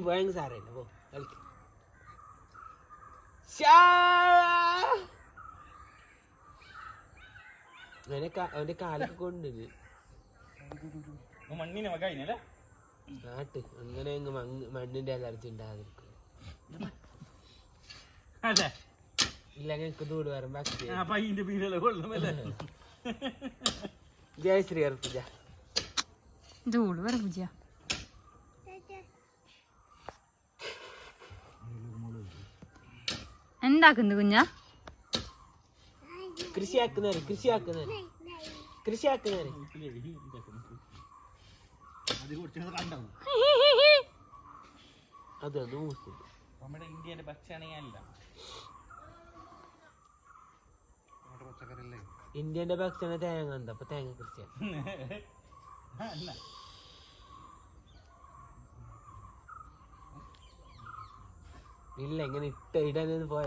ഭയങ്കര സാരല്ല പോ കളിക്ക. അവന്റെ കാലൊക്കെ കൊണ്ട് മണ്ണിനെ വകയിനല്ലേ നാട്ട് അങ്ങനെ മണ്ണിന്റെ അലർജി ഉണ്ടാകാതിരിക്കും. ഇല്ല ഞങ്ങൾക്ക് ദൂട് വരുമ്പോ ജയ ശ്രീ അർപ്പിച്ച ദൂട് വരെ പൂജ എന്താക്കുന്നു കുഞ്ഞ? കൃഷിയാക്കുന്നവര് അതൊന്ന് മൂസില്ല. നമ്മുടെ ഇന്ത്യയുടെ ഭക്ഷണയല്ല ഇന്ത്യന്റെ ഭക്ഷണം തേങ്ങ ഉണ്ട്. അപ്പൊ തേങ്ങ കൃഷിയാണ്. ഇല്ല ഇങ്ങനെ ഇടാനൊന്നും പോയ